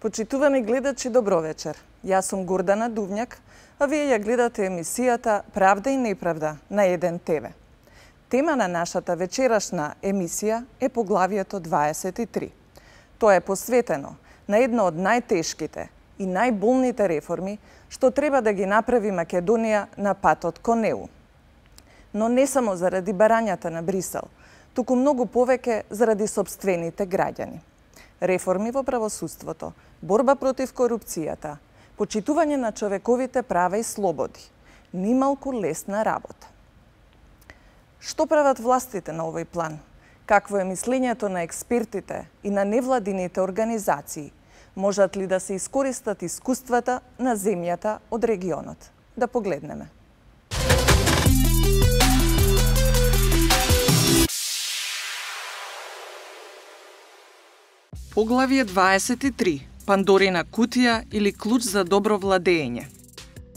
Почитувани гледачи, добро вечер. Јас сум Гордана Дувњак, а вие ја гледате емисијата Правда и неправда на Еден ТВ. Тема на нашата вечерашна емисија е поглавието 23. Тоа е посветено на едно од најтешките и најболните реформи што треба да ги направи Македонија на патот кон ЕУ. Но не само заради барањата на Брисел, туку многу повеќе заради сопствените граѓани. Реформи во правосудството, борба против корупцијата, почитување на човековите права и слободи. Нималку лесна работа. Што прават властите на овој план? Какво е мислењето на експертите и на невладините организации? Можат ли да се искористат искуствата на земјата од регионот? Да погледнеме. Поглавие 23. Пандорина кутија или клуч за добро владење.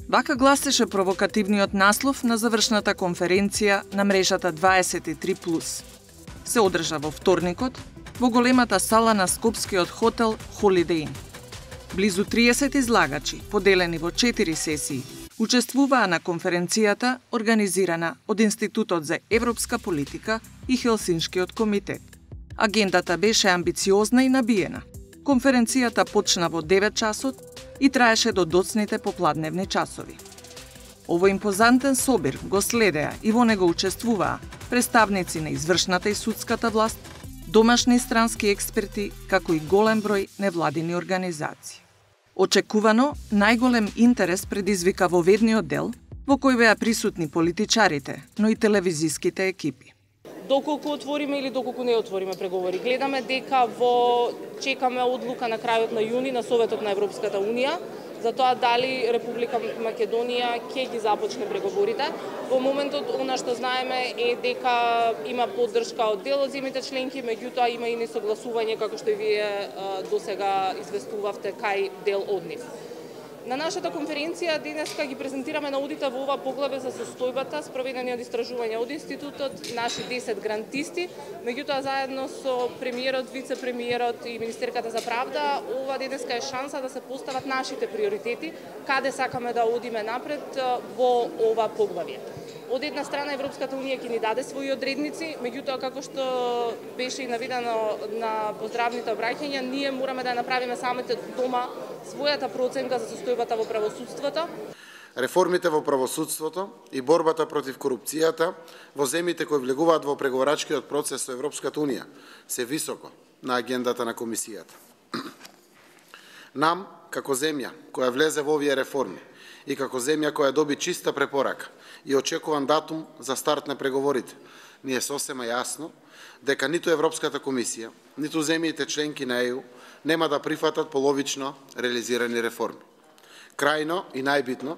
Вака гласеше провокативниот наслов на завршната конференција на мрежата 23+. Се одржа во вторникот во големата сала на скопскиот хотел Holiday Inn. Близу 30 излагачи, поделени во 4 сесии, учествуваа на конференцијата организирана од Институтот за европска политика и Хелсиншкиот комитет. Агендата беше амбициозна и набиена. Конференцијата почна во 9 часот и траеше до доцните попладневни часови. Овој импозантен собир го следеа и во него учествуваа представници на извршната и судската власт, домашни и странски експерти, како и голем број невладини организации. Очекувано, најголем интерес предизвика воведниот дел, во кој беа присутни политичарите, но и телевизиските екипи. Доколку отвориме или доколку не отвориме преговори. Гледаме дека чекаме одлука на крајот на јуни на Советот на Европската Унија за тоа дали Република Македонија ќе ги започне преговорите. Во моментот она што знаеме е дека има поддршка од дел од земјите членки, меѓутоа има и несогласување, како што и вие досега известувавте, кај дел од нив. На нашата конференција денеска ги презентираме наудите во ова поглаве за состојбата, спроведени од истражување од институтот, наши 10 грантисти, меѓутоа заедно со премиерот, вице-премиерот и Министерката за правда, ова денеска е шанса да се постават нашите приоритети, каде сакаме да одиме напред во ова поглавие. Од една страна Европската Унија ќе ни даде своји одредници, меѓутоа како што беше и наведено на поздравните обраќања, ние мораме да направиме самите дома својата проценка за состојбата во правосудството. Реформите во правосудството и борбата против корупцијата во земјите кои влегуваат во преговорачкиот процес со Европската Унија се високо на агендата на комисијата. Нам, како земја која влезе во овие реформи и како земја која доби чиста препорака и очекуван датум за старт на преговорите, ни е сосема јасно дека ниту Европската комисија, ниту земјите членки на ЕУ нема да прифатат половично реализирани реформи. Крајно и најбитно,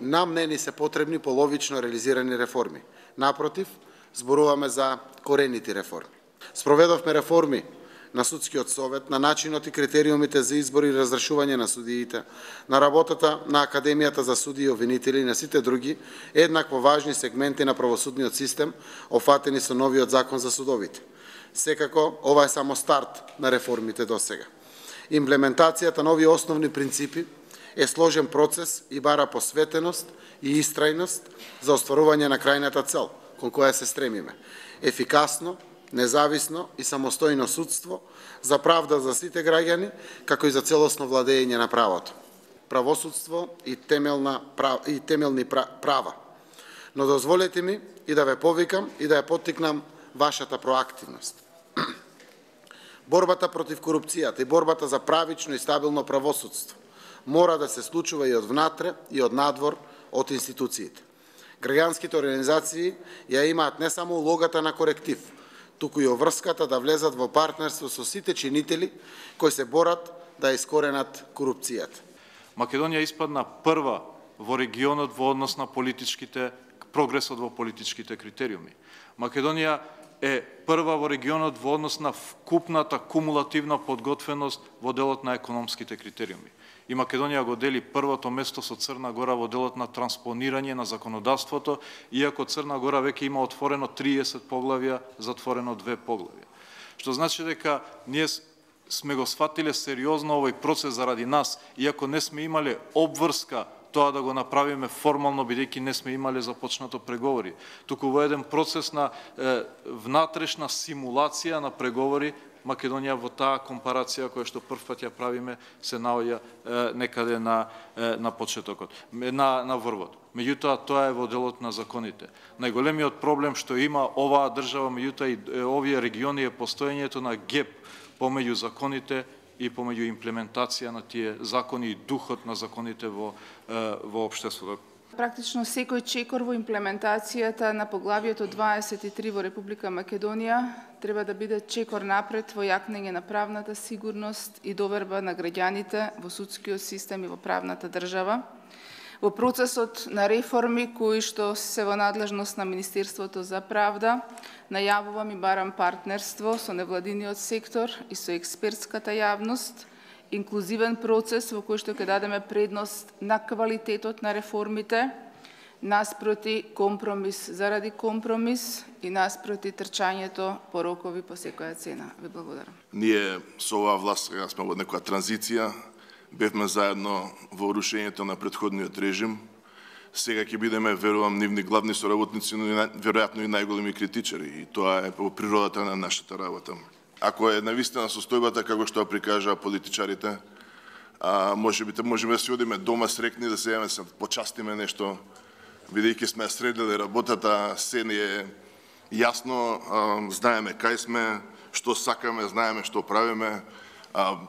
нам не ни се потребни половично реализирани реформи. Напротив, зборуваме за корените реформи. Спроведовме реформи на Судскиот совет, на начинот и критериумите за избор и разрешување на судиите, на работата на Академијата за судии и обвинители и на сите други еднакво важни сегменти на правосудниот систем, офатени со новиот закон за судовите. Секако, ова е само старт на реформите досега. Имплементацијата на овие основни принципи е сложен процес и бара посветеност и истрајност за остварување на крајната цел, кон која се стремиме. Ефикасно, независно и самостојно судство за правда за сите граѓани, како и за целосно владење на правото. Правосудство и темелни права. Но дозволете ми и да ве повикам и да ја поттикнам вашата проактивност. Борбата против корупцијата и борбата за правично и стабилно правосудство мора да се случува и од внатре и од надвор од институциите. Граѓанските организации ја имаат не само улогата на коректив, туку и оврската да влезат во партнерство со сите чинители кои се борат да искоренат корупцијата. Македонија испадна прва во регионот во однос на прогресот во политичките критериуми. Македонија е прва во регионот во однос на вкупната кумулативна подготвеност во делот на економските критериуми. И Македонија го дели првото место со Црна Гора во делот на транспонирање на законодавството, иако Црна Гора веќе има отворено 30 поглавја, затворено 2 поглавја. Што значи дека ние сме го сватиле сериозно овој процес заради нас, иако не сме имале обврска тоа да го направиме формално, бидејќи не сме имале започнато преговори. Туку во еден процес на внатрешна симулација на преговори, Македонија во таа компарација која што прв пат ја правиме се наоѓа некаде на почетокот, на врвот. Меѓутоа, тоа е во делот на законите. Најголемиот проблем што има оваа држава, меѓутоа и овие региони, е постоењето на геп помеѓу законите и помеѓу имплементација на тие закони и духот на законите во општеството. Практично секој чекор во имплементацијата на поглавието 23 во Република Македонија треба да биде чекор напред во јакнење на правната сигурност и доверба на граѓаните во судскиот систем и во правната држава. Во процесот на реформи кои што се во надлежност на Министерството за правда, најавувам и барам партнерство со невладиниот сектор и со експертската јавност, инклузивен процес во кој што ќе дадеме предност на квалитетот на реформите, наспроти компромис заради компромис и наспроти трчањето по рокови по секоја цена. Ви благодарам. Ние со оваа власт сега сме во некоја транзиција, бевме заедно во рушењето на претходниот режим. Сега ќе бидеме, верувам, нивни главни соработници, но веројатно и најголеми критичари, и тоа е по природата на нашата работа. Ако е навистина состојбата како што прикажаа политичарите, можеби да се одиме дома срекни, да се јаме се почастиме нешто, бидејќи сме средили работата, се ни е јасно, знаеме кај сме, што сакаме, знаеме што правиме,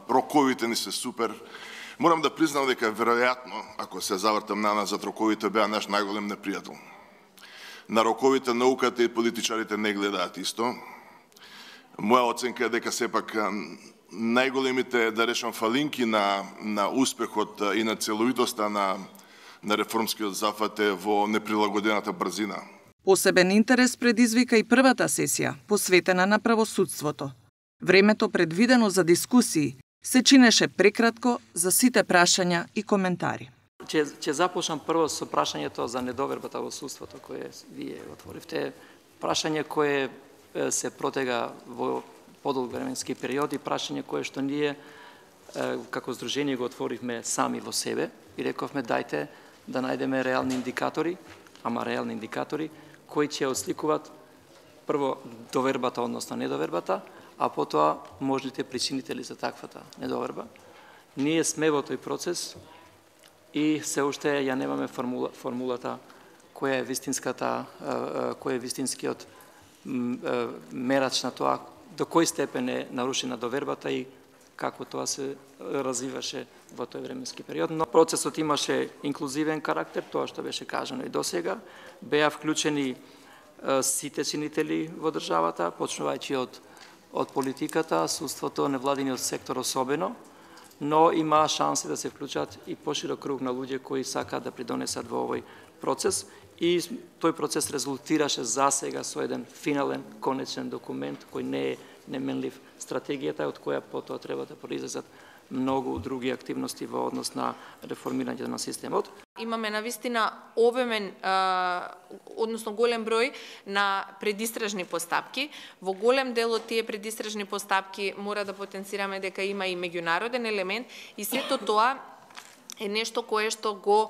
роковите ни се супер. Морам да признам дека веројатно, ако се завртам назад, роковите беа наш најголем непријател. На роковите науката и политичарите не гледаат исто. Моја оценка е дека сепак најголемите, да речам, фалинки на успехот и на целовитоста на реформскиот зафат е во неприлагодената брзина. Посебен интерес предизвика и првата сесија, посветена на правосудството. Времето предвидено за дискусии се чинеше прекратко за сите прашања и коментари. Ќе започнам прво со прашањето за недовербата во судството, кое вие отворивте. Прашање кое се протега во подолг временски период и прашање кое што ние како здружение го отворивме сами во себе и рековме дајте да најдеме реални индикатори, кои ќе осликуваат прво довербата, односно недовербата, а потоа можните причинители за таквата недоверба. Ние сме во тој процес и се уште ја немаме формулата која е вистинскиот мерач на тоа до кој степен е нарушена довербата и како тоа се развиваше во тој временски период. Но процесот имаше инклузивен карактер, тоа што беше кажано и досега. Беа вклучени сите чинители во државата, почнувајќи од политиката, судството, невладиниот сектор особено, но има шанси да се вклучат и поширок круг на луѓе кои сакаат да придонесат во овој процес. И тој процес резултираше засега со еден финален, конечен документ кој не е неменлив стратегијата, од која потоа треба да произлезат многу други активности во однос на реформирање на системот. Имаме навистина обемен, односно голем број на предистражни постапки. Во голем дел од тие предистражни постапки мора да потенцираме дека има и меѓународен елемент и сето тоа е нешто кое што го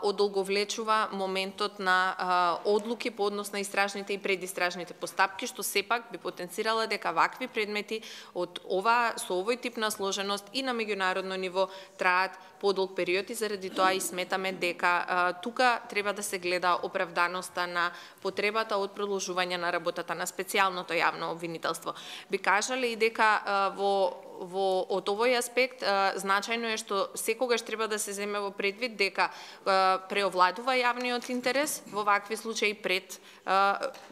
одолговлечува моментот на одлуки по однос на истражните и предистражните постапки, што сепак би потенцирала дека вакви предмети со овој тип на сложеност и на меѓународно ниво траат подолг период и заради тоа и сметаме дека тука треба да се гледа оправданоста на потребата од продолжување на работата на специјалното јавно обвинителство. Би кажале и дека од овој аспект значајно е што секогаш треба да се земе во предвид дека преовладува јавниот интерес во вакви случаи пред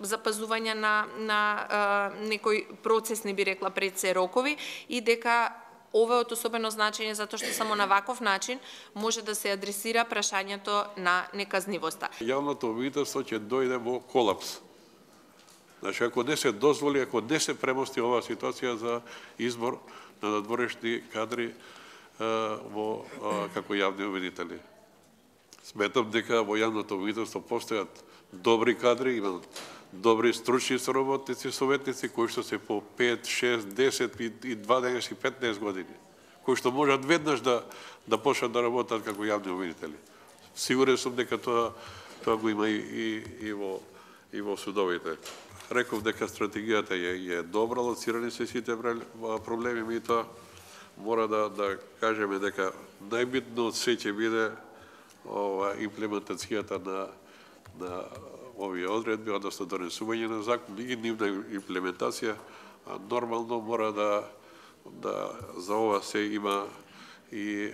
запазување на некој процес, не би рекла пред се рокови, и дека ова е од особено значење затоа што само на ваков начин може да се адресира прашањето на неказнивоста. Јавното обвинителство ќе дојде во колапс. Значи, ако не се дозволи, ако не се премости оваа ситуација за избор на надворешни кадри како јавни обвинители. Сметам дека во јавното обвинителство постојат добри кадри, има добри стручни соработници, советници, кои што се по 5, 6, 10 и 12 и 15 години, кои што можат веднаш да почнат да работат како јавни обвинители. Сигурен сум дека тоа го има и во судовите. Реков дека стратегијата е добра, лоцирани се сите проблеми, и тоа мора да кажеме дека најбитно од се ќе биде имплементацијата на овие одредби, односно донесување на закон и нивна имплементација. Нормално мора да за ова се има и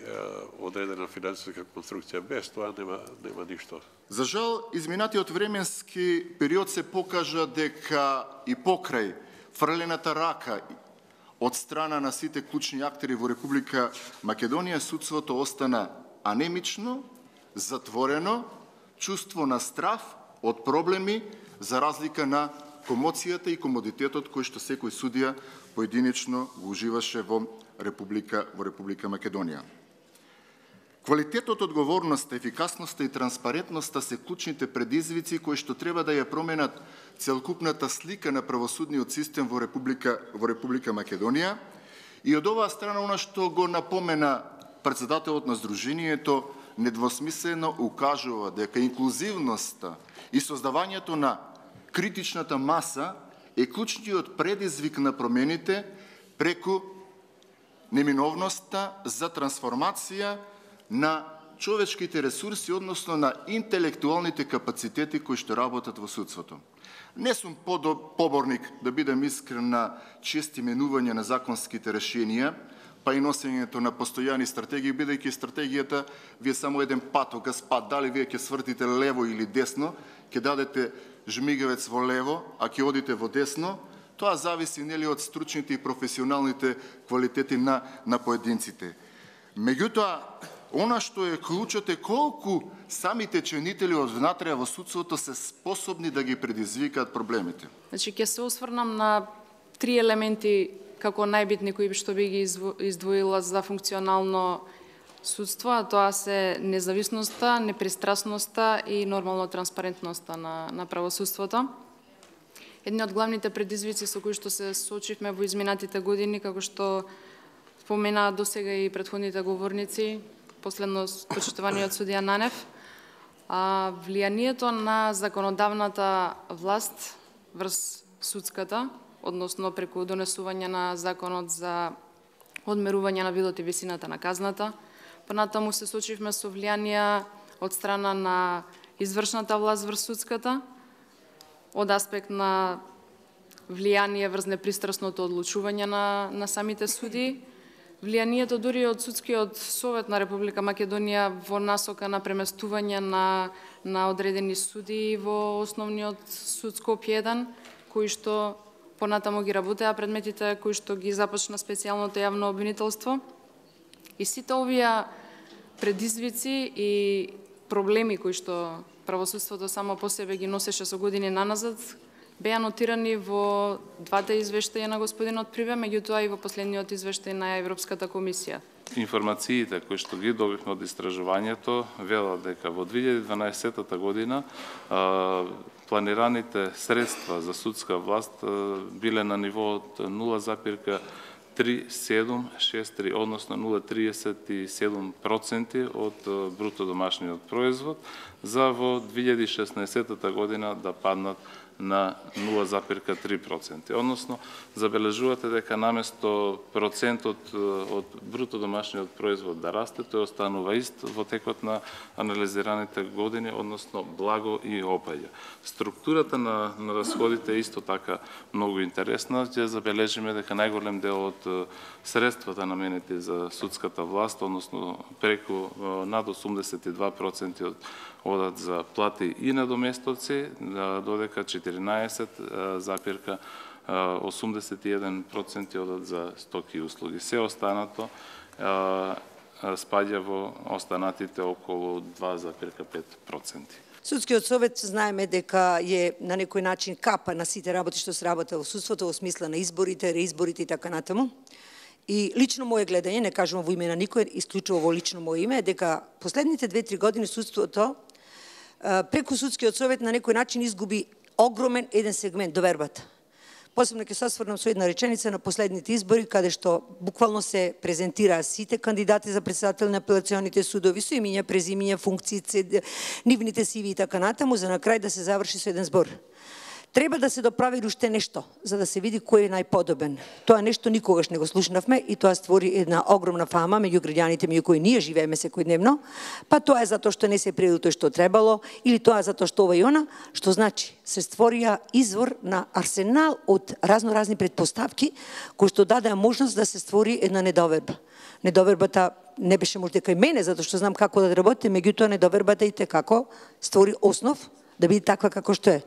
одредена финансиска конструкција. Без тоа нема ништо. За жал, изминатиот временски период се покажа дека и покрај фрлената рака од страна на сите клучни актери во Република Македонија, судството остана анемично, затворено, чувство на страв од проблеми, за разлика на комоцијата и комодитетот кој што секој судија поединечно го уживаше во Република Македонија. Квалитетот, одговорноста, ефикасноста и транспарентноста се клучните предизвици кои што треба да ја променат целокупната слика на правосудниот систем во Република Македонија. И од оваа страна, она што го напомена председателот на Сдруженијето, недвосмислено укажува дека инклузивноста и создавањето на критичната маса е клучниот предизвик на промените преку неминовноста за трансформација на човечките ресурси, односно на интелектуалните капацитети кои што работат во судството. Не сум поборник, да бидам искрен, на чести менување на законските решенија, па и носењето на постојани стратегии, бидејќи стратегијата ви е само еден патоказ, дали вие ќе свртите лево или десно, ќе дадете жмигавец во лево, а ќе одите во десно, тоа зависи нели од стручните и професионалните квалитети на поединците. Меѓутоа, она што е клучот е колку самите членители од внатре во судството се способни да ги предизвикаат проблемите. Значи, ќе се осврнам на три елементи како најбитни кои што би ги издвоила за функционално судство, а тоа се независноста, непристрасноста и нормално транспарентноста на правосудството. Едни од главните предизвици со кои што се соочивме во изминатите години, како што спомена досега и претходните говорници, последно почитуваниот судија Нанев, влијанието на законодавната власт врз судската, односно преку донесување на законот за одмерување на видот и висината на казната. Понатаму се соочивме со влијанија од страна на извршната власт врз судската, од аспект на влијание врз непристрасното одлучување на самите суди, влијанието дури од Судскиот совет на Република Македонија во насока на преместување на одредени суди во Основниот суд Скопје 1, кои што понатаму ги работеа предметите кои што ги започна специјалното јавно обвинителство. И сите овие предизвици и проблеми кои што правосудството само по себе ги носеше со години наназад, беа нотирани во двата извештаја на господинот Прибе, меѓутоа и во последниот извештај на Европската комисија. Информациите кои што ги добивме од истражувањето велат дека во 2012 година планираните средства за судска власт биле на ниво од 0,3763, односно 0,37% од бруто домашниот производ, за во 2016 година да паднат на 0,3%. Односно, забележувате дека наместо процентот од бруто домашниот производ да расте, тој останува ист во текот на анализираните години, односно благо и опаѓа. Структурата на расходите е исто така многу интересна. Ќе забележиме дека најголем дел од средствата наменети за судската власт, односно преку над 82% одат за плати и надоместоци, додека 14,81% одат за стоки и услуги. Се останато спаѓа во останатите околу 2,5%. Судскиот совет знаеме дека е на некој начин капа на сите работи што се работи во судството во смисла на изборите, реизборите и така натаму. И лично моје гледање, не кажувам во име на никој, исклучува во лично моје име, дека последните 2-3 години судството преку Судскиот совет на некој начин изгуби огромен еден сегмент довербата. Посебно ќе се осврнам со една реченица на последните избори, каде што буквално се презентираа сите кандидати за председател на апелационите судови со имиња, презимиња, функции, нивните CV и така натаму, за на крај да се заврши со еден збор. Треба да се доправи уште нешто, за да се види кој е најподобен. Тоа нешто никогаш не го слушнавме и тоа створи една огромна фама меѓу граѓаните меѓу кои ние живееме секојдневно, па тоа е затоа што не се пријади тој што требало, или тоа е затоа што ова и она, што значи се створија извор на арсенал од разноразни предпоставки кои што дадеа можност да се створи една недоверба. Недовербата не беше можда кај мене, затоа што знам како да работите, меѓутоа недовербата и како створи основ да биде таква како што е.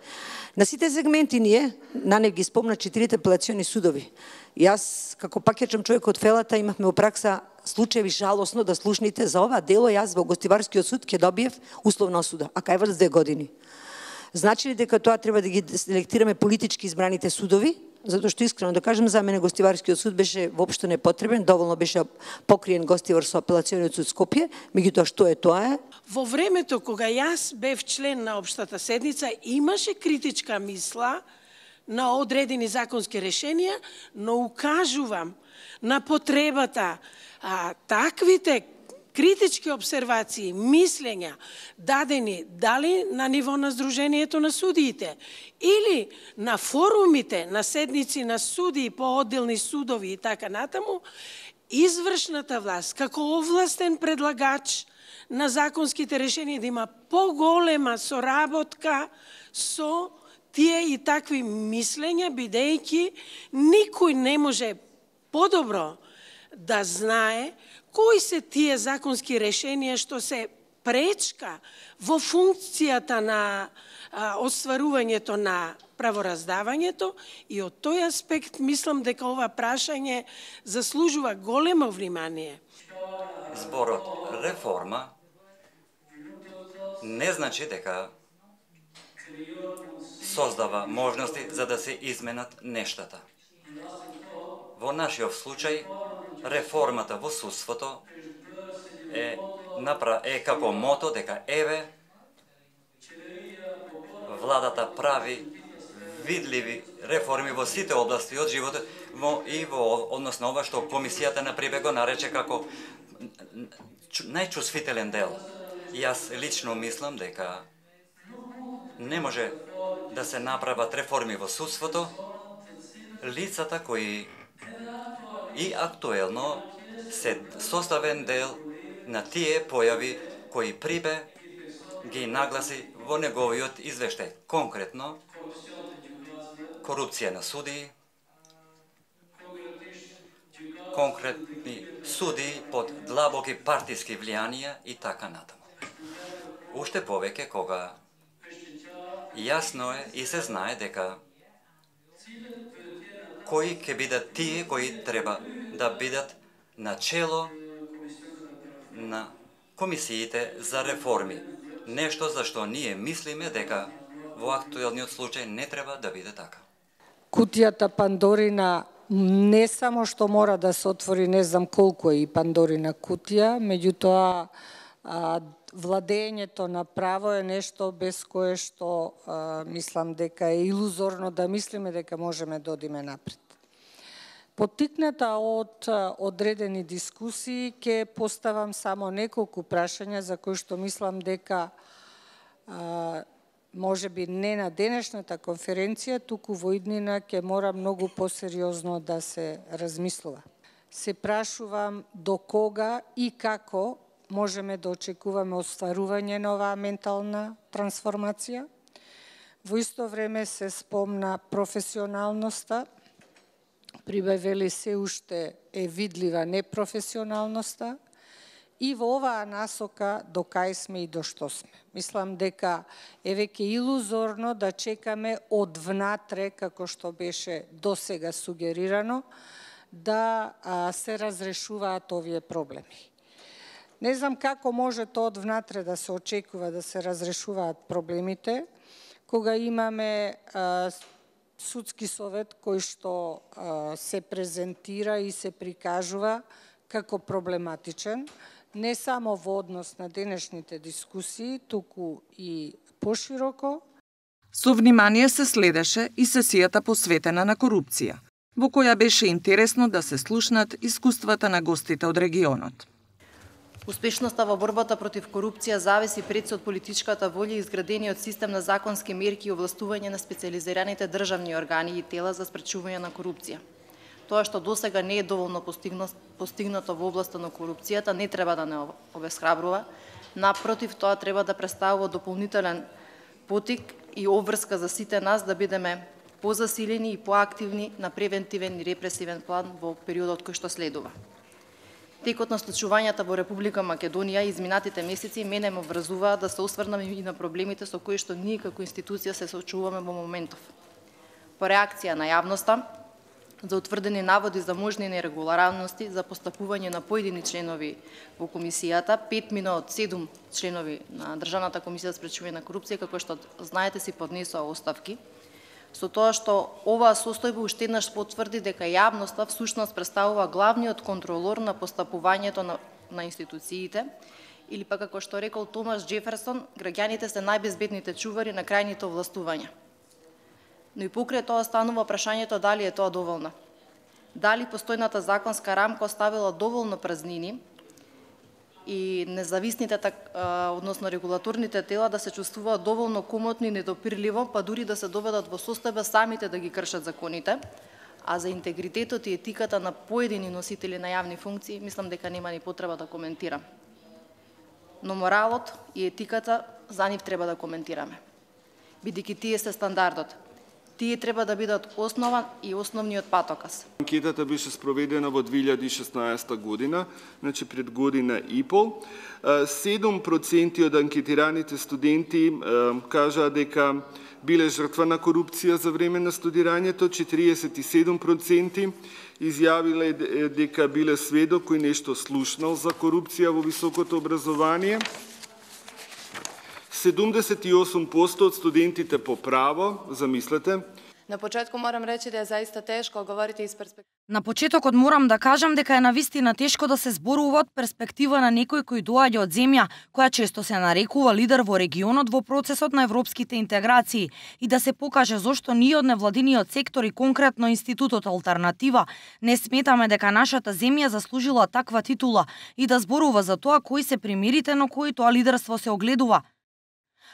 На сите сегменти ние, Нанев ги спомна 4 апелациони судови. Јас, како пакетчам човек од Фелата, имавме во пракса случаеви жалосно да слушните за ова дело, јас во Гостиварскиот суд ќе добиев условна осуда, а кај врз 2 години. Значи ли дека тоа треба да ги селектираме политички избраните судови? Затоа што искрено да кажем, за мене Гостиварскиот суд беше воопшто непотребен, доволно беше покриен Гостивар со апелациониот суд Скопје, меѓутоа што е тоа е? Во времето кога јас бев член на општата седница, имаше критичка мисла на одредени законски решенија, но укажувам на потребата таквите критички обсервации, мислења, дадени дали на ниво на Сдруженијето на судиите или на форумите на седници на судии по одделни судови и така натаму, извршната власт, како овластен предлагач на законските решенија да има поголема соработка со тие и такви мислења, бидејќи никој не може подобро да знае кои се тие законски решенија што се пречка во функцијата на остварувањето на правораздавањето, и од тој аспект мислам дека ова прашање заслужува големо внимание. Зборот реформа не значи дека создава можности за да се изменат нештата. Во нашиот случај, реформата во судството е како мото дека еве владата прави видливи реформи во сите области од животот и во однос на ова што комисијата на Прибег го нарече како најчувствителен дел. Јас лично мислам дека не може да се направат реформи во судството лицата кои и актуелно се составен дел на тие појави кои Прибе ги нагласи во неговиот извештај. Конкретно, корупција на судии, конкретни судии под длабоки партиски влијанија и така натаму. Уште повеќе кога јасно е и се знае дека кои ќе бидат тие кои треба да бидат начело на комисиите за реформи. Нешто за што ние мислиме дека во актуелниот случај не треба да биде така. Кутијата Пандорина не само што мора да се отвори, не знам колку е и Пандорина кутија, меѓутоа владењето на право е нешто без кое што мислам дека е илузорно да мислиме дека можеме да одиме напред. Поттикната од одредени дискусии ќе поставам само неколку прашања за кои што мислам дека може би не на денешната конференција, туку во иднина ќе мора многу посериозно да се размислува. Се прашувам до кога и како можеме да очекуваме остварување на оваа ментална трансформација. Во исто време се спомна професионалноста. Прибе вели се уште е видлива непрофесионалноста и во оваа насока до кај сме и до што сме. Мислам дека е веќе илузорно да чекаме од внатре, како што беше досега сугерирано, да се разрешуваат овие проблеми. Не знам како може тоа од внатре да се очекува да се разрешуваат проблемите, кога имаме судски совет кој што се презентира и се прикажува како проблематичен, не само во однос на денешните дискусии, туку и пошироко. Со внимание се следеше и сесијата посветена на корупција, во која беше интересно да се слушнат искуствата на гостите од регионот. Успешноста во борбата против корупција зависи пред се од политичката волја и изградениот систем на законски мерки и овластување на специјализираните државни органи и тела за спречување на корупција. Тоа што досега не е доволно постигнато во областа на корупцијата не треба да не обесхрабрува, напротив, тоа треба да представува дополнителен потик и обврска за сите нас да бидеме позасилени и поактивни на превентивен и репресивен план во периодот кој што следува. Текот на случувањата во Република Македонија и изминатите месеци мене ме врзуваат да се осврнам и на проблемите со кои што ние како институција се соочуваме во моментов. По реакција на јавноста, за утврдени наводи за можни нерегуларности за постапување на поедини членови во комисијата, 5 мина од 7 членови на Државната комисија за спречување на корупција, како што знаете, си поднесоа оставки, со тоа што оваа состојба уште еднаш потврди дека јавноста всушност представува главниот контролор на постапувањето на институциите, или пак како што рекол Томас Джеферсон, граѓаните се најбезбедните чувари на крајните овластувања. Но и покрај тоа станува прашањето дали е тоа доволно. Дали постојната законска рамка оставила доволно празнини и независните, односно регулаторните тела да се чувствуваат доволно комотни и недопирливо, па дури да се доведат во состојба самите да ги кршат законите, а за интегритетот и етиката на поедини носители на јавни функции, мислам дека нема ни потреба да коментирам. Но моралот и етиката за нив треба да коментираме, бидејќи тие се стандардот. Тие треба да бидат основа и основниот патоказ. Анкетата беше спроведена во 2016 година, значи пред година и пол. 7% од анкетираните студенти кажаа дека биле жртва на корупција за време на студирањето, 47% изјавиле дека биле сведок кој нешто слушнал за корупција во високото образование. 78% од студентите по право, замислете. На почетку морам речи да е заиста тешко говорите из перспектива. На почетокот морам да кажам дека е навистина тешко да се зборува од перспектива на некој кој доаѓа од земја која често се нарекува лидер во регионот во процесот на европските интеграции и да се покаже зошто ние од невладиниот сектор и конкретно институтот Алтернатива не сметаме дека нашата земја заслужила таква титула и да зборува за тоа кои се примерите на кои тоа лидерство се огледува.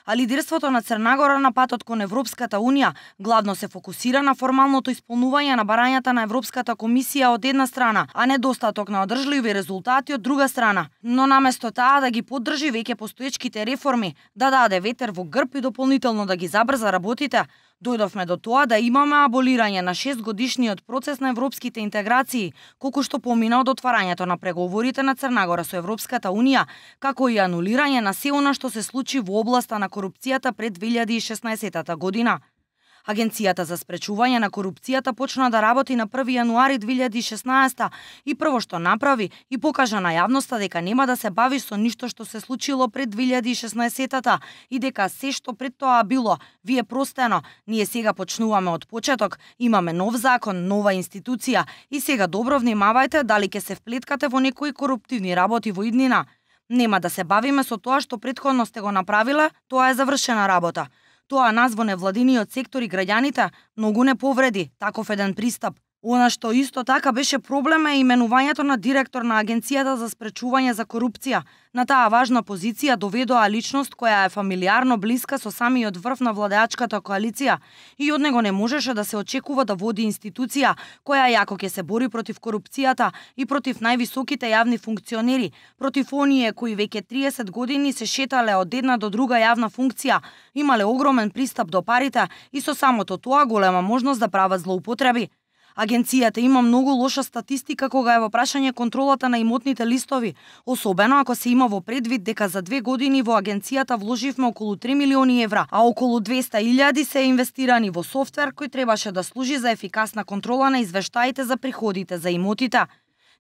А лидерството на Црна на патот кон Европската Унија главно се фокусира на формалното исполнување на барањата на Европската комисија од една страна, а недостаток на одржливи резултати од друга страна. Но наместо таа да ги поддржи веќе постоечките реформи, да даде ветер во грб и дополнително да ги забрза работите, дојдовме до тоа да имаме аболирање на 6-годишниот процес на европските интеграции, колку што помина од отварањето на преговорите на Црна Гора со Европската Унија, како и анулирање на се она што се случи во областа на корупцијата пред 2016 година. Агенцијата за спречување на корупцијата почна да работи на 1 јануари 2016 и прво што направи и покажа на јавноста дека нема да се бави со ништо што се случило пред 2016 и дека се што пред тоа било ви е простено. Ние сега почнуваме од почеток, имаме нов закон, нова институција и сега добро внимавајте дали ќе се вплеткате во некои коруптивни работи во иднина. Нема да се бавиме со тоа што претходно сте го направиле, тоа е завршена работа. Тоа нас во невладиниот сектор и граѓаните многу не повреди таков еден пристап. Она што исто така беше проблем е именувањето на директор на Агенцијата за спречување за корупција. На таа важна позиција доведоа личност која е фамилиарно блиска со самиот врв на владеачката коалиција и од него не можеше да се очекува да води институција која јако ќе се бори против корупцијата и против највисоките јавни функционери, против оние кои веќе 30 години се шетале од една до друга јавна функција, имале огромен пристап до парите и со самото тоа голема можност да прават злоупотреби. Агенцијата има многу лоша статистика кога е во прашање контролата на имотните листови, особено ако се има во предвид дека за 2 години во агенцијата вложивме околу 3 милиони евра, а околу 200.000 се инвестирани во софтвер кој требаше да служи за ефикасна контрола на извештаите за приходите за имотите.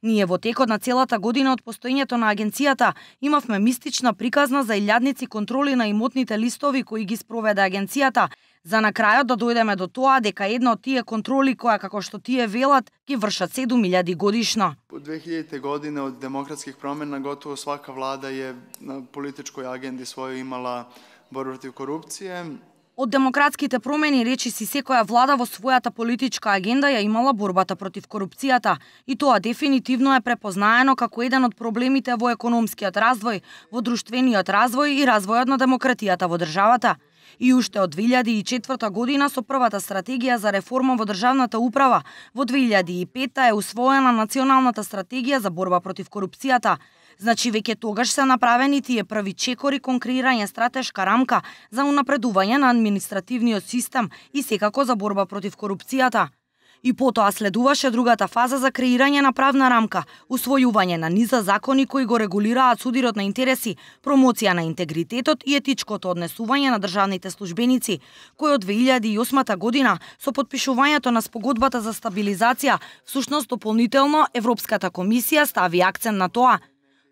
Ние во текот на целата година од постоењето на агенцијата имавме мистична приказна за илјадници контроли на имотните листови кои ги спроведе агенцијата, за на крајот да дојдеме до тоа дека една од тие контроли која, како што тие велат, ги вршат 7.000 годишно. Од 2000 година од демократских промена готово свака влада е на политичкој агенди својо имала борба против корупција. Од демократските промени речиси секоја влада во својата политичка агенда ја имала борбата против корупцијата и тоа дефинитивно е препознаено како еден од проблемите во економскиот развој, во друштвениот развој и развојот на демократијата во државата. И уште од 2004 година со првата стратегија за реформа во државната управа, во 2005 е усвоена националната стратегија за борба против корупцијата. Значи веќе тогаш се направени тие први чекори кон креирање стратешка рамка за унапредување на административниот систем и секако за борба против корупцијата. И потоа следуваше другата фаза за креирање на правна рамка, усвојување на низа закони кои го регулираат судирот на интереси, промоција на интегритетот и етичкото однесување на државните службеници, кој од 2008 година со потпишувањето на спогодбата за стабилизација, всушност дополнително Европската комисија стави акцент на тоа.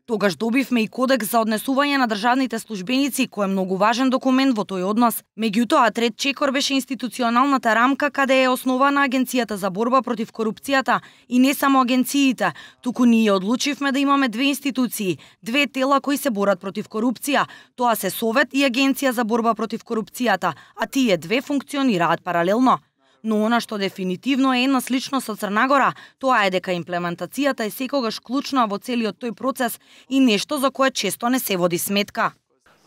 Тогаш добивме и кодекс за однесување на државните службеници, кој е многу важен документ во тој однос. Меѓутоа, трет чекор беше институционалната рамка каде е основана Агенцијата за борба против корупцијата и не само агенциите, туку ние одлучивме да имаме две институции, две тела кои се борат против корупција. Тоа се Совет и Агенција за борба против корупцијата, а тие две функционираат паралелно. Но она што дефинитивно е една сличност со Црна Гора, тоа е дека имплементацијата е секогаш клучна во целиот тој процес и нешто за кое често не се води сметка.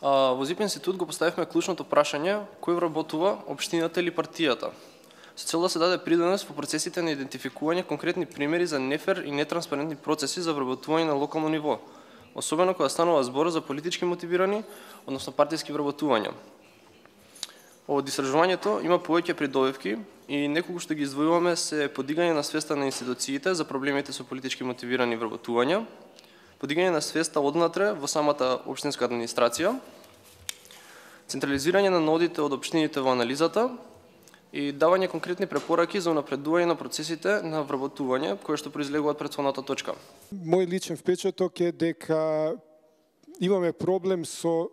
Во ЗИП институт го поставивме клучното прашање кој вработува, општината или партијата, со цел да се даде придонес во процесите на идентификување конкретни примери за нефер и нетранспарентни процеси за вработување на локално ниво, особено кога станува збор за политички мотивирани, односно партиски вработувања. Од истражувањето има повеќе придобивки и неколку што ги издвојуваме се подигање на свеста на институциите за проблемите со политички мотивирани вработувања, подигање на свеста однатре во самата општинска администрација, централизирање на нодите од општините во анализата и давање конкретни препораки за унапредување на процесите на вработување кои што произлегуваат претходната точка. Мој личен впечаток е дека имаме проблем со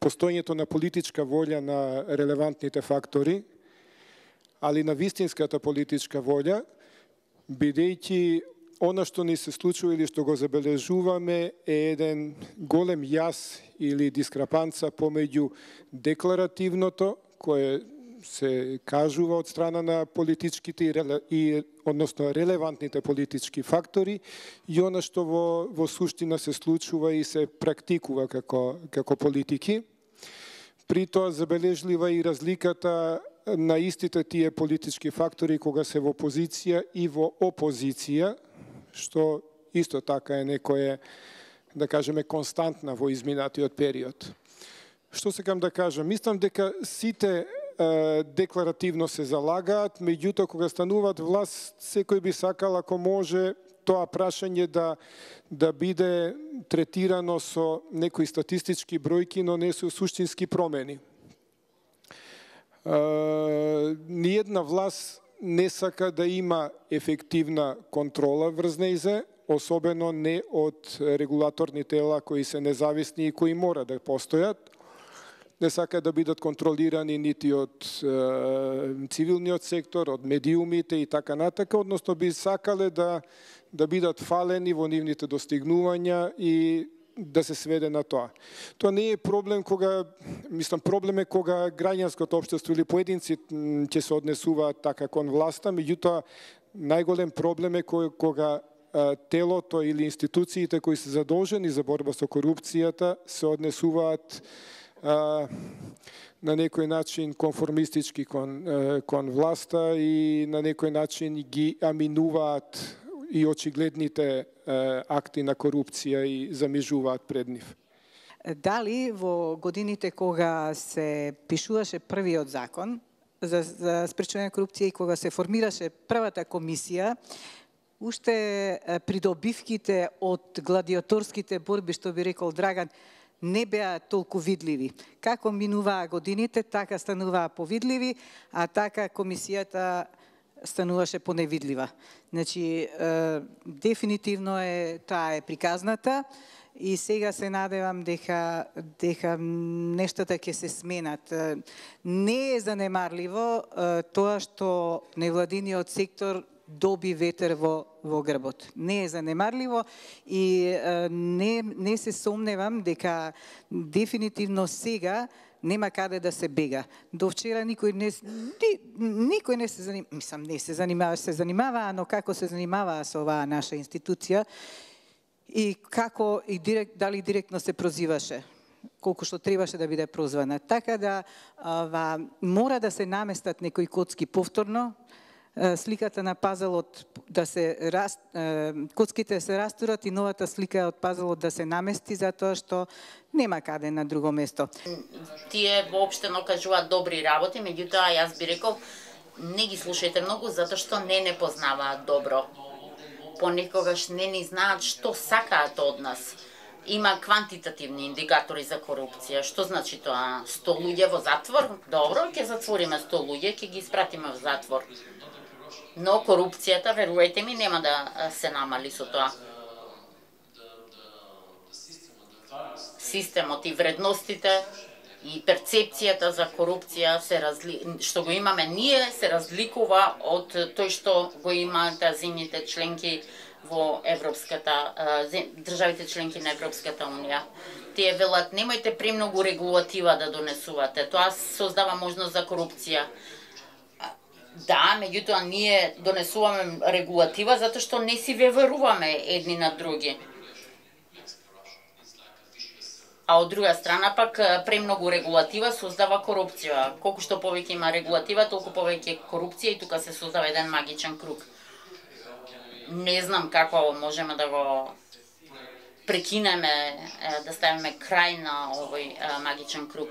постоењето на политичка волја на релевантните фактори, али на вистинската политичка волја, бидејќи она што ни се случува или што го забележуваме е еден голем јас или дискрапанца помеѓу декларативното, кое се кажува од страна на политичките односно релевантните политички фактори и она што во суштина се случува и се практикува како политики. При тоа забележлива и разликата на истите тие политички фактори кога се во позиција и во опозиција, што исто така е некое, да кажеме, константна во изминатиот период. Што сакам да кажам? Мислам дека сите декларативно се залагаат, меѓутоа кога стануваат власт, секој би сакал ако може тоа прашање да биде третирано со некои статистички бројки, но не со суштински промени. Ниедна власт не сака да има ефективна контрола врз нејзе, особено не од регулаторни тела кои се независни и кои мора да постојат. Не сака да бидат контролирани нити од цивилниот сектор, од медиумите и така натака, односно би сакале да бидат фалени во нивните достигнувања и да се сведе на тоа. Тоа не е проблем проблем е кога граѓанското општество или поединци ќе се однесуваат така кон власта, меѓутоа најголем проблем е кога телото или институциите кои се задолжени за борба со корупцијата се однесуваат на некој начин конформистички кон власта и на некој начин ги аминуваат и очигледните акти на корупција и замижуваат пред нив. Дали во годините кога се пишуваше првиот закон за спречување на корупција и кога се формираше првата комисија, уште придобивките од гладиаторските борби, што би рекол Драган, не беа толку видливи. Како минуваа годините, така стануваа повидливи, а така комисијата стануваше поневидлива. Значи, дефинитивно таа е приказната и сега се надевам дека нештата ќе се сменат. Не е занемарливо тоа што невладиниот сектор доби ветер во грбот. Не е занемарливо и не се сомневам дека дефинитивно сега нема каде да се бега. До вчера никој не се занимава, мислам, не се занимава, но како се занимава со оваа наша институција и како и дали директно се прозиваше, колку што требаше да биде прозвана. Така да мора да се наместат некои коцки повторно, сликата на пазалот да се коцките се растурат и новата слика од пазалот да се намести, затоа што нема каде на друго место. Тие воопштено кажуваат добри работи, меѓутоа јас би рекол не ги слушајте многу затоа што не познаваат добро. Понекогаш не ни знаат што сакаат од нас. Има квантитативни индикатори за корупција. Што значи тоа? 100 луѓе во затвор? Добро, ќе затвориме 100 луѓе, ќе ги испратиме во затвор. Но корупцијата, верувајте ми, нема да се намали со тоа. Системот и вредностите и перцепцијата за корупција што го имаме ние се разликува од тој што го имаат земјите членки во државите членки на Европската унија. Тие велат немојте премногу регулатива да донесувате. Тоа создава можност за корупција. Да, меѓутоа ние донесуваме регулатива затоа што не си веруваме едни на други. А од друга страна пак премногу регулатива создава корупција. Колку што повеќе има регулатива, толку повеќе корупција и тука се создава еден магичен круг. Не знам како можеме да го прекинеме, да ставиме крај на овој магичен круг.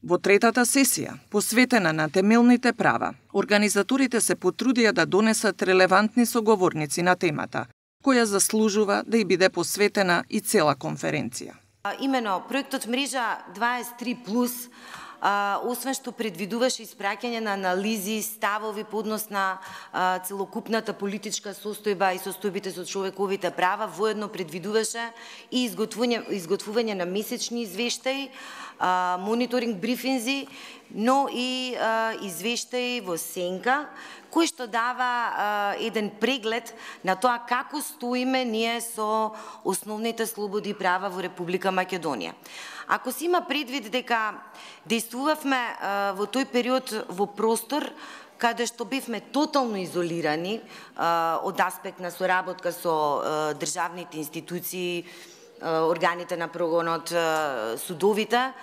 Во третата сесија, посветена на темелните права, организаторите се потрудија да донесат релевантни соговорници на темата, која заслужува да и биде посветена и цела конференција. Имено, проектот Мрежа 23+, освен што предвидуваше испраќање на анализи, ставови по однос на целокупната политичка состојба и состојбите со човековите права, воедно предвидуваше и изготвување на месечни извештаи, мониторинг брифинзи, но и извештаи во сенка, кој што дава еден преглед на тоа како стоиме ние со основните слободи и права во Република Македонија. Ако се има предвид дека действувавме во тој период во простор каде што бевме тотално изолирани од аспект на соработка со државните институции, органите на прогонот, судовите,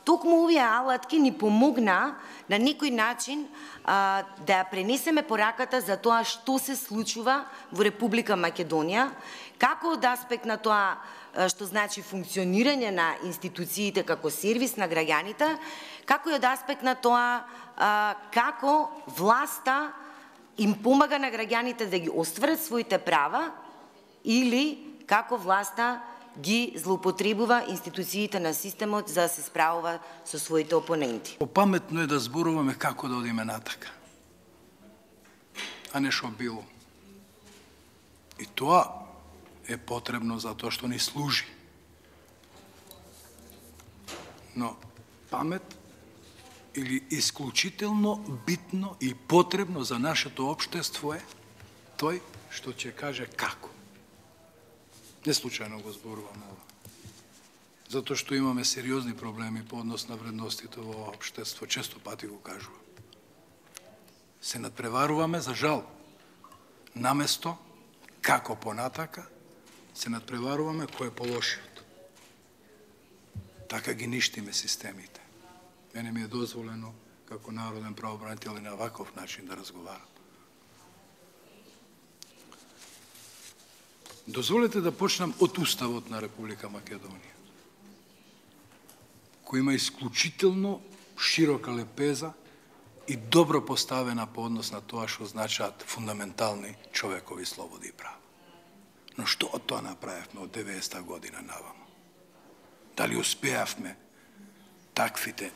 токму овие алатки ни помогна на некој начин да пренесеме пораката за тоа што се случува во Република Македонија, како од аспект на тоа што значи функционирање на институциите како сервис на граѓаните, како и од аспект на тоа како власта им помага на граѓаните да ги остварат своите права или како власта ги злоупотребува институциите на системот за да се справува со своите опоненти. Паметно е да зборуваме како да одиме натака, а не шо било. И тоа е потребно затоа што ни служи. Но памет или исклучително битно и потребно за нашето општество е тој што ќе каже како. Не случајно го зборувам ова. Затоа што имаме сериозни проблеми по однос на вредностите во општество, често пати го кажувам. Се надпреваруваме, за жал, наместо како понатака, се надпреваруваме кој е полошиот. Така ги ништиме системите. Мене ми е дозволено како народен правобранител и на ваков начин да разговарам. Дозволете да почнам од Уставот на Република Македонија, кој има исклучително широка лепеза и добро поставена по однос на тоа што значат фундаментални човекови слободи и права. Но што од тоа направивме од 90-та година наваму? Дали успеавме таквите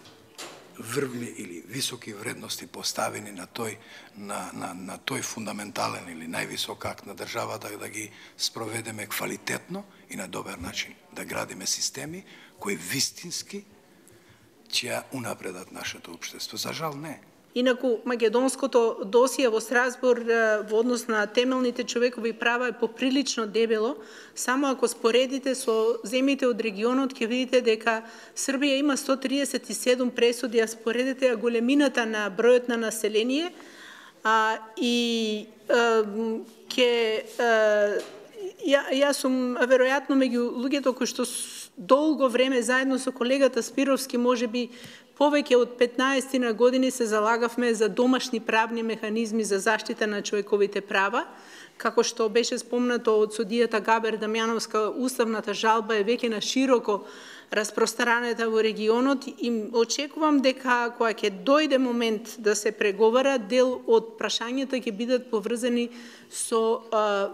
врвни или високи вредности поставени на тој фундаментален или највисок акт на државата да ги спроведеме квалитетно и на добар начин, да градиме системи кои вистински ќе унапредат нашето општество? За жал не. Инаку, македонското досие во Страсбур во однос на темелните човекови права е поприлично дебело. Само ако споредите со земјите од регионот, ќе видите дека Србија има 137 пресуди, а споредите ја големината на бројот на население, и јас сум веројатно меѓу луѓето кои што долго време заедно со колегата Спировски, можеби повеќе од 15 на години се залагавме за домашни правни механизми за заштита на човековите права. Како што беше спомнато од судијата Габер Дамјановска, уставната жалба е веќе на широко распространета во регионот и очекувам дека кога ќе дојде момент да се преговара, дел од прашањата ќе бидат поврзани со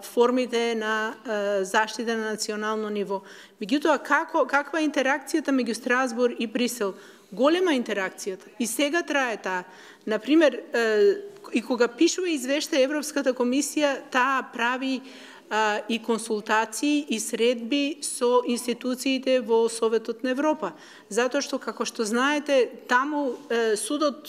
формите на заштита на национално ниво. Меѓутоа, каква е интеракцијата меѓу Страсбур и Брисел? Голема интеракцијата. И сега трае таа. Например, и кога пишува извештај Европската комисија, таа прави и консултации и средби со институциите во Советот на Европа. Затоа што, како што знаете, таму судот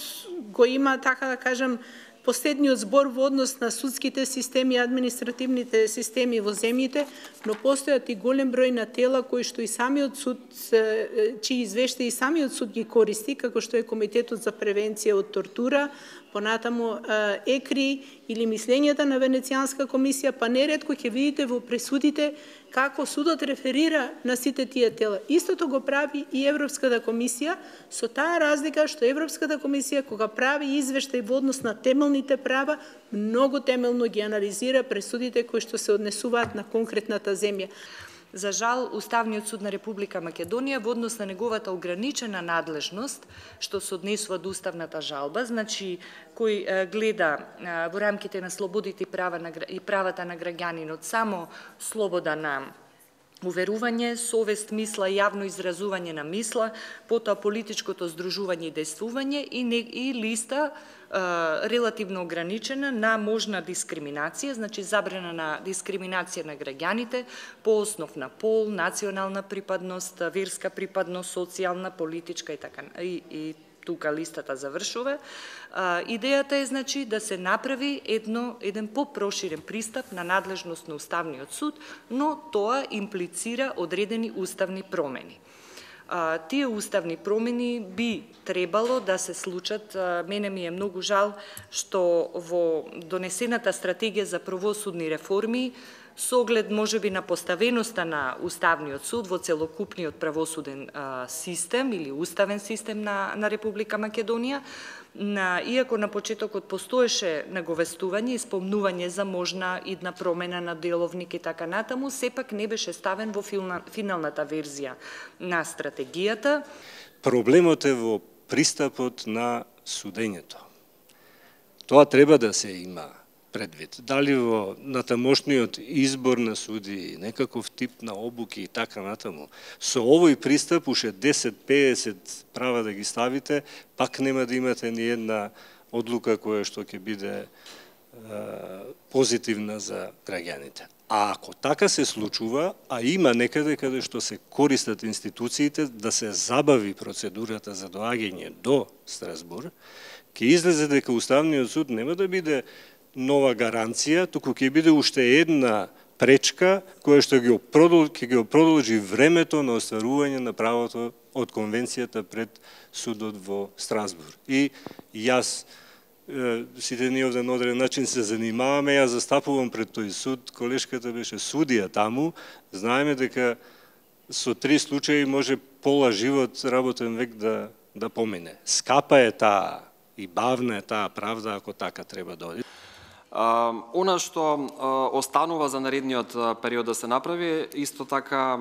го има, така да кажам, последниот збор во однос на судските системи, административните системи во земјите, но постојат и голем број на тела кои што и самиот суд, чии извештаи и самиот суд ги користи, како што е Комитетот за превенција од тортура, понатаму ЕКРИ или мислењата на Венецијанска комисија, па неретко ќе видите во пресудите како судот реферира на сите тие тела. Истото го прави и Европската комисија, со таа разлика што Европската комисија, кога прави извештај во однос на темелните права, многу темелно ги анализира пресудите кои што се однесуваат на конкретната земја. За жал, Уставниот суд на Република Македонија во однос на неговата ограничена надлежност, што се однесува до уставната жалба, значи кој гледа во рамките на слободите и правата на граѓанинот само слобода на уверување, совест, мисла, јавно изразување на мисла, потоа политичкото здружување и действување и листа релативно ограничена на можна дискриминација, значи забрана на дискриминација на граѓаните по основ на пол, национална припадност, верска припадност, социјална, политичка и така. И тука листата завршува. Идејата е, значи, да се направи еден попроширен пристап на надлежност на Уставниот суд, но тоа имплицира одредени уставни промени. Тие уставни промени би требало да се случат. Мене ми е многу жал што во донесената стратегија за правосудни реформи, со оглед можеби на поставеноста на Уставниот суд во целокупниот правосуден систем или уставен систем на Република Македонија, иако на почетокот постоеше наговестување и спомнување за можна идна промена на деловник и така натаму, сепак не беше ставен во финалната верзија на стратегијата. Проблемот е во пристапот на судењето. Тоа треба да се има предвид. Дали во натамошниот избор на суди, некаков тип на обуки и така натаму. Со овој пристап уште 10-50 права да ги ставите, пак нема да имате ни една одлука која што ќе биде позитивна за граѓаните. А ако така се случува, а има некаде каде што се користат институциите да се забави процедурата за доаѓање до Страсбур, ќе излезе дека Уставниот суд нема да биде нова гаранција, туку ќе биде уште една пречка која што ќе ги продолжи времето на остварување на правото од конвенцијата пред судот во Страсбур. И јас, сите ние овде на одреден начин се занимаваме, јас застапувам пред тој суд, колешката беше судија таму, знаеме дека со 3 случаи може пола живот, работен век да помине. Скапа е таа и бавна е таа правда, ако така треба да оди. Она што останува за наредниот период да се направи е исто така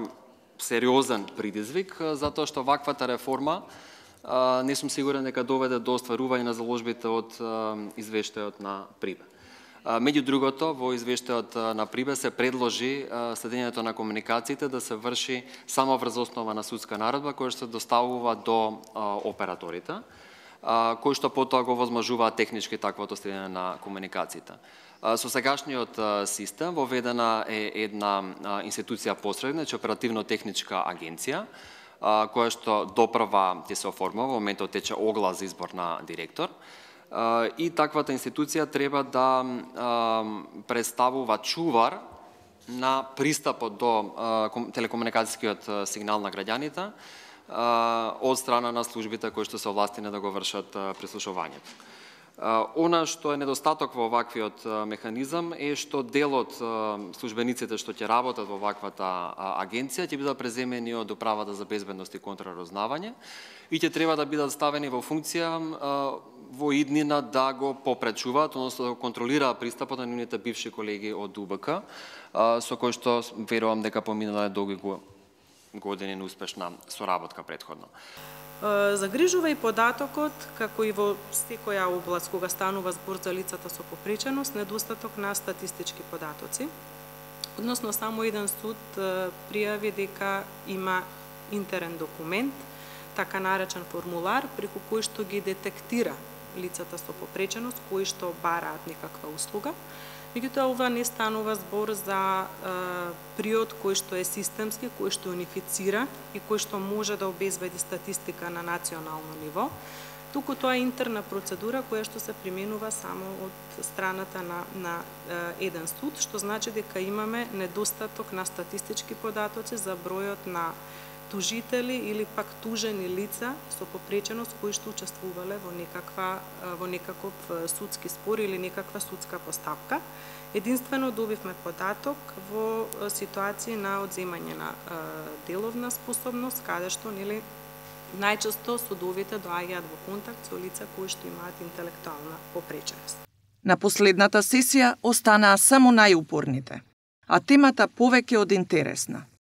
сериозен предизвик, затоа што ваквата реформа не сум сигурен дека доведе до остварување на заложбите од извештајот на Прибе. Меѓу другото, во извештајот на Прибе се предложи следењето на комуникациите да се врши само врз основа на судска наредба која што се доставува до операторите, кои што потоа го возможува технички таквото следење на комуникациите. Со сегашниот систем воведена е една институција посредна, оперативно-техничка агенција, која што допрва ќе се оформува, во моментот тече оглас за избор на директор. и таквата институција треба да представува чувар на пристапот до телекомуникацијскиот сигнал на граѓаните од страна на службите кои што се овластени да го вршат прислушувањето. Она што е недостаток во оваквиот механизам е што дел од службениците што ќе работат во оваквата агенција ќе бидат преземени од Управата за безбедност и контраразузнавање и ќе треба да бидат ставени во функција во иднина да го попречуваат, односно да го контролираат пристапот на нивните бивши колеги од УБК, со кој што верувам дека поминале долги години на успешна соработка претходно. Загрижува и податокот, како и во секоја област кога станува збор за лицата со попреченост, недостаток на статистички податоци. Односно, само еден суд пријави дека има интерен документ, така наречен формулар, преку кој што ги детектира лицата со попреченост, кои што бараат некаква услуга. Меѓутоа, ова не станува збор за приод кој што е системски, кој што унифицира и кој што може да обезбеди статистика на национално ниво, туку тоа е интерна процедура која што се применува само од страната на еден суд, што значи дека имаме недостаток на статистички податоци за бројот на тужители или пак тужени лица со попреченост кои што учествувале во некаков судски спор или некаква судска постапка. Единствено добивме податок во ситуации на одземање на деловна способност, каде што најчесто судовите доаѓаат во контакт со лица кои што имаат интелектуална попреченост. На последната сесија останаа само најупорните, а темата повеќе од интересна.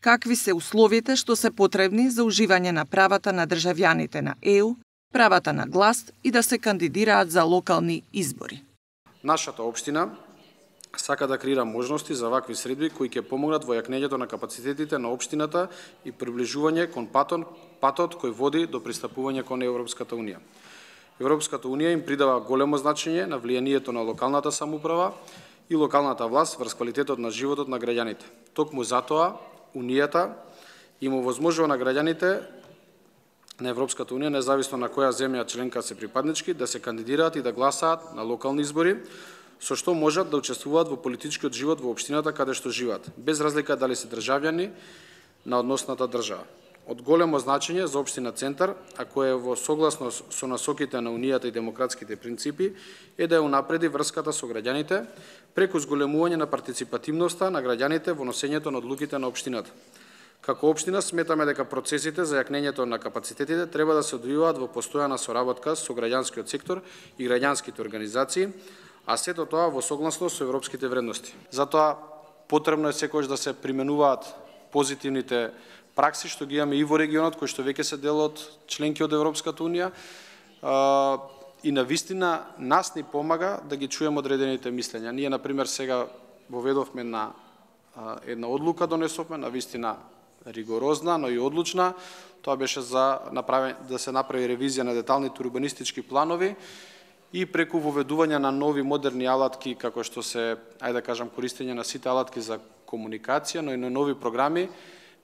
Какви се условите што се потребни за уживање на правата на државјаните на ЕУ, правата на глас и да се кандидираат за локални избори? Нашата општина сака да креира можности за вакви средби кои ќе помогнат во јакнењето на капацитетите на општината и приближување кон патот кој води до пристапување кон Европската унија. Европската унија им придава големо значење на влијанието на локалната самоуправа и локалната власт врз квалитетот на животот на граѓаните. Токму затоа Унијата им овозможува на граѓаните на Европската унија, независно на која земја членка се припаднички, да се кандидираат и да гласаат на локални избори, со што можат да учествуваат во политичкиот живот во општината каде што живеат, без разлика дали се државјани на односната држава. Од големо значење за општина Центар, а која е во согласност со насоките на Унијата и демократските принципи, е да ја унапреди врската со граѓаните преку зголемување на партиципативноста на граѓаните во носењето на одлуките на општината. Како општина сметаме дека процесите за јакнењето на капацитетите треба да се одвиваат во постојана соработка со граѓанскиот сектор и граѓанските организации, а сето тоа во согласност со европските вредности. Затоа потребно е секогаш да се применуваат позитивните пракси што ги имаме и во регионот, кои што веќе се дел од членки од Европската унија, и навистина нас ни помага да ги чуеме одредените мислења. Ние, например, сега воведовме на една одлука, донесовме, навистина ригорозна, но и одлучна. Тоа беше за да се направи ревизија на деталните урбанистички планови и преку воведување на нови модерни алатки, како што се, ајде да кажам, користење на сите алатки за комуникација, но и на нови програми,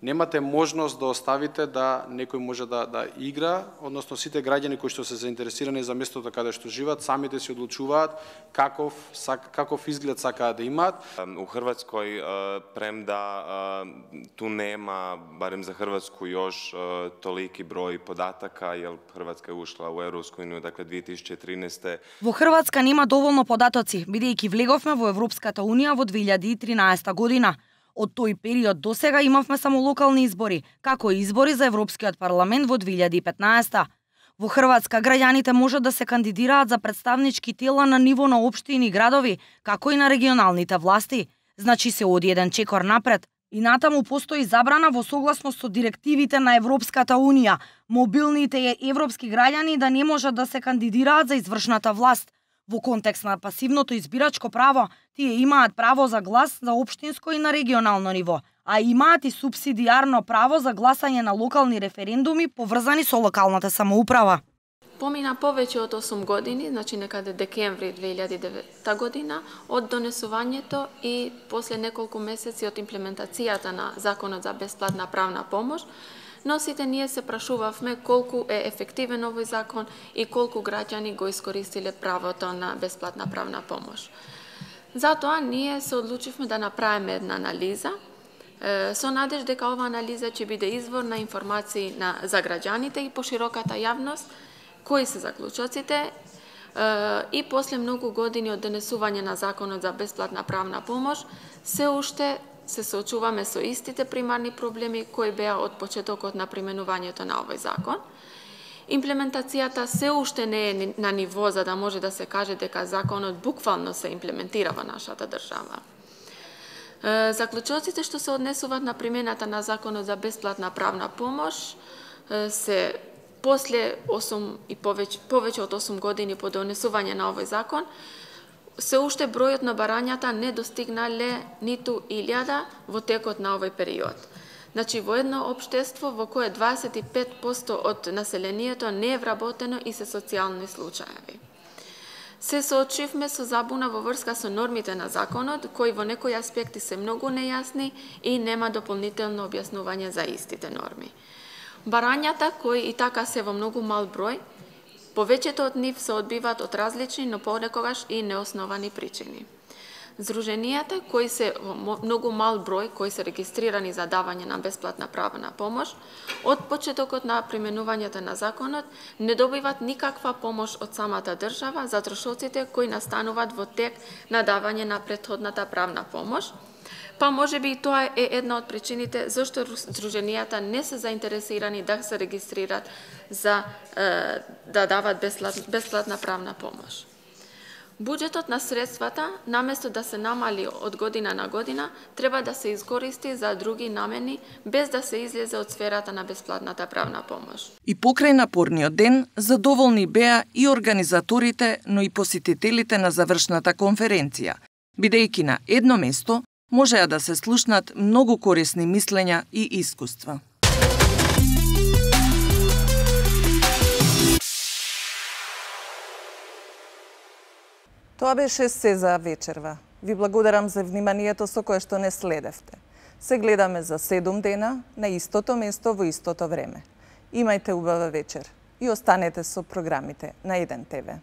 немате можност да оставите да некој може да игра, односно сите граѓани кои што се заинтересирани за местото каде што живеат, самите се одлучуваат каков изглед сакаат да имаат. У Хрватској премда ту нема, барем за Хрватску, још толики број података, јер Хрватска е ушла во Европску унија, дакле 2013. Во Хрватска нема доволно податоци, бидејќи влеговме во Европската унија во 2013 година. Од тој период до сега имавме само локални избори, како и избори за Европскиот парламент во 2015. Во Хрватска граѓаните можат да се кандидираат за представнички тела на ниво на општини и градови, како и на регионалните власти. Значи се оди еден чекор напред. И натаму постои забрана во согласност со директивите на Европската унија, мобилните европски граѓани да не можат да се кандидираат за извршната власт. Во контекст на пасивното избирачко право, тие имаат право за глас за општинско и на регионално ниво, а имаат и субсидиарно право за гласање на локални референдуми поврзани со локалната самоуправа. Помина повеќе од 8 години, значи некаде декември 2009 година, од донесувањето и после неколку месеци од имплементацијата на Законот за бесплатна правна помош, но сите ние се прашувавме колку е ефективен овој закон и колку граѓани го искористиле правото на бесплатна правна помош. Затоа ние се одлучивме да направиме една анализа, со надеж дека ова анализа ќе биде извор на информации за граѓаните и пошироката јавност, кои се заклучоците и после многу години од донесување на Законот за бесплатна правна помош, се уште се соочуваме со истите примарни проблеми кои беа од почетокот на применувањето на овој закон. Имплементацијата се уште не е на ниво за да може да се каже дека законот буквално се имплементира во нашата држава. Заклучоците што се однесуваат на примената на Законот за бесплатна правна помош се после 8 и повеќе од 8 години по донесување на овој закон, се уште бројот на барањата не достигнале ниту 1000 во текот на овој период. Значи, во едно општество во кое 25% од населението не е вработено и се социјални случаеви. Се соочивме со забуна во врска со нормите на законот, кои во некои аспекти се многу нејасни и нема дополнително објаснување за истите норми. Барањата, кои и така се во многу мал број, повеќето од нив се одбиваат од различни, но понекогаш и неосновани причини. Здруженијата, кои се во многу мал број, кои се регистрирани за давање на бесплатна правна помош, од почетокот на применувањето на законот, не добиваат никаква помош од самата држава за трошоците кои настануваат во тек на давање на претходната правна помош, па можеби и тоа е една од причините зашто здруженијата не се заинтересирани да се регистрираат за да дават бесплатна правна помош. Буџетот на средствата, наместо да се намали од година на година, треба да се искористи за други намени, без да се излезе од сферата на бесплатната правна помош. И покрај напорниот ден, задоволни беа и организаторите, но и посетителите на завршната конференција, бидејќи на едно место можеа да се слушнат многу корисни мислења и искуства. Тоа беше се за вечерва. Ви благодарам за вниманието со кое што не следевте. Се гледаме за 7 дена на истото место во истото време. Имајте убава вечер и останете со програмите на 1 ТВ.